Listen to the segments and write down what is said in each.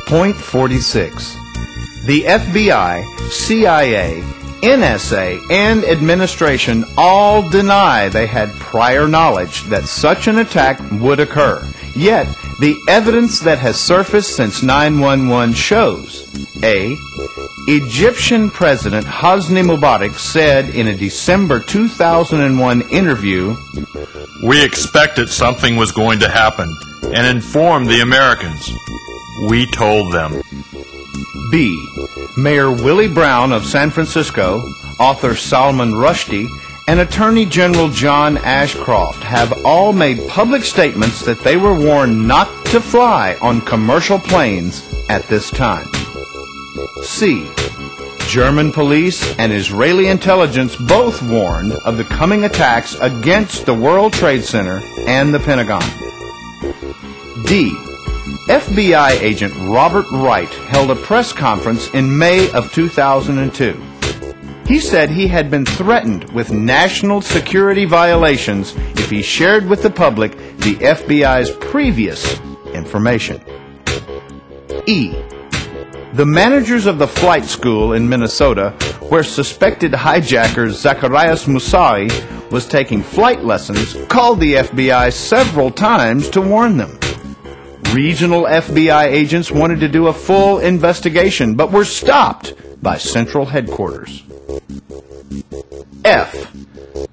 Point 46. The FBI, CIA, NSA, and administration all deny they had prior knowledge that such an attack would occur. Yet, the evidence that has surfaced since 9/11 shows: A. Egyptian President Hosni Mubarak said in a December 2001 interview, "We expected something was going to happen and informed the Americans. We told them." B. Mayor Willie Brown of San Francisco, author Salman Rushdie, and Attorney General John Ashcroft have all made public statements that they were warned not to fly on commercial planes at this time. C. German police and Israeli intelligence both warned of the coming attacks against the World Trade Center and the Pentagon. D. FBI agent Robert Wright held a press conference in May of 2002. He said he had been threatened with national security violations if he shared with the public the FBI's previous information. E. The managers of the flight school in Minnesota, where suspected hijacker Zacarias Moussaoui was taking flight lessons, called the FBI several times to warn them. Regional FBI agents wanted to do a full investigation, but were stopped by Central Headquarters. F.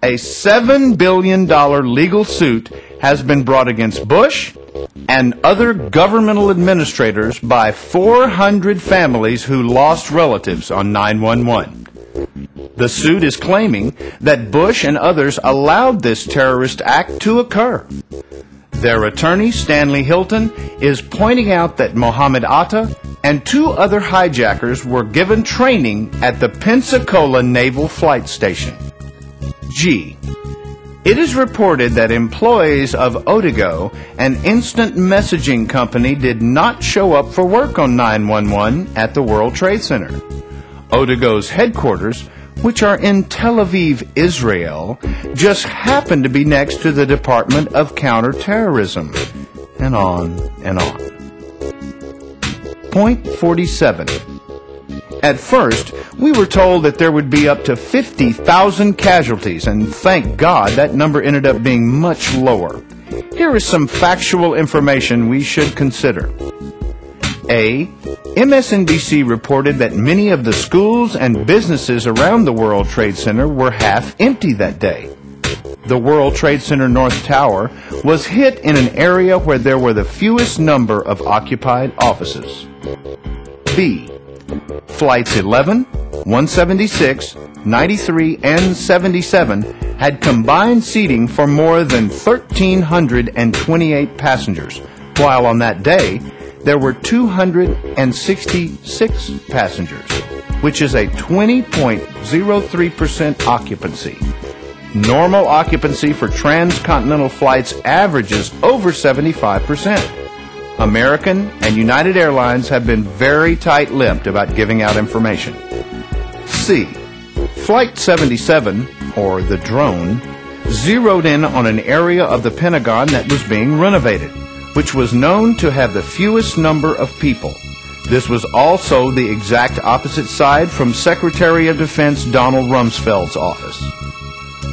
A $7 billion legal suit has been brought against Bush and other governmental administrators by 400 families who lost relatives on 9/11. The suit is claiming that Bush and others allowed this terrorist act to occur. Their attorney, Stanley Hilton, is pointing out that Mohammed Atta and 2 other hijackers were given training at the Pensacola Naval Flight Station. G. It is reported that employees of Odigo, an instant messaging company, did not show up for work on 9/11 at the World Trade Center. Odigo's headquarters, which are in Tel Aviv, Israel, just happen to be next to the Department of Counterterrorism, and on and on. Point 47. At first, we were told that there would be up to 50,000 casualties, and thank God that number ended up being much lower. Here is some factual information we should consider. A. MSNBC reported that many of the schools and businesses around the World Trade Center were half empty that day. The World Trade Center North Tower was hit in an area where there were the fewest number of occupied offices. B. Flights 11, 176, 93, and 77 had combined seating for more than 1,328 passengers, while on that day there were 266 passengers, which is a 20.03% occupancy. Normal occupancy for transcontinental flights averages over 75%. American and United Airlines have been very tight-lipped about giving out information. C. Flight 77, or the drone, zeroed in on an area of the Pentagon that was being renovated, which was known to have the fewest number of people. This was also the exact opposite side from Secretary of Defense Donald Rumsfeld's office.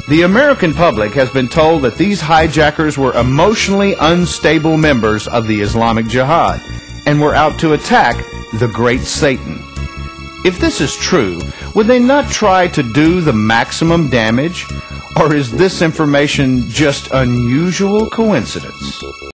The American public has been told that these hijackers were emotionally unstable members of the Islamic Jihad and were out to attack the Great Satan. If this is true, would they not try to do the maximum damage? Or is this information just unusual coincidence?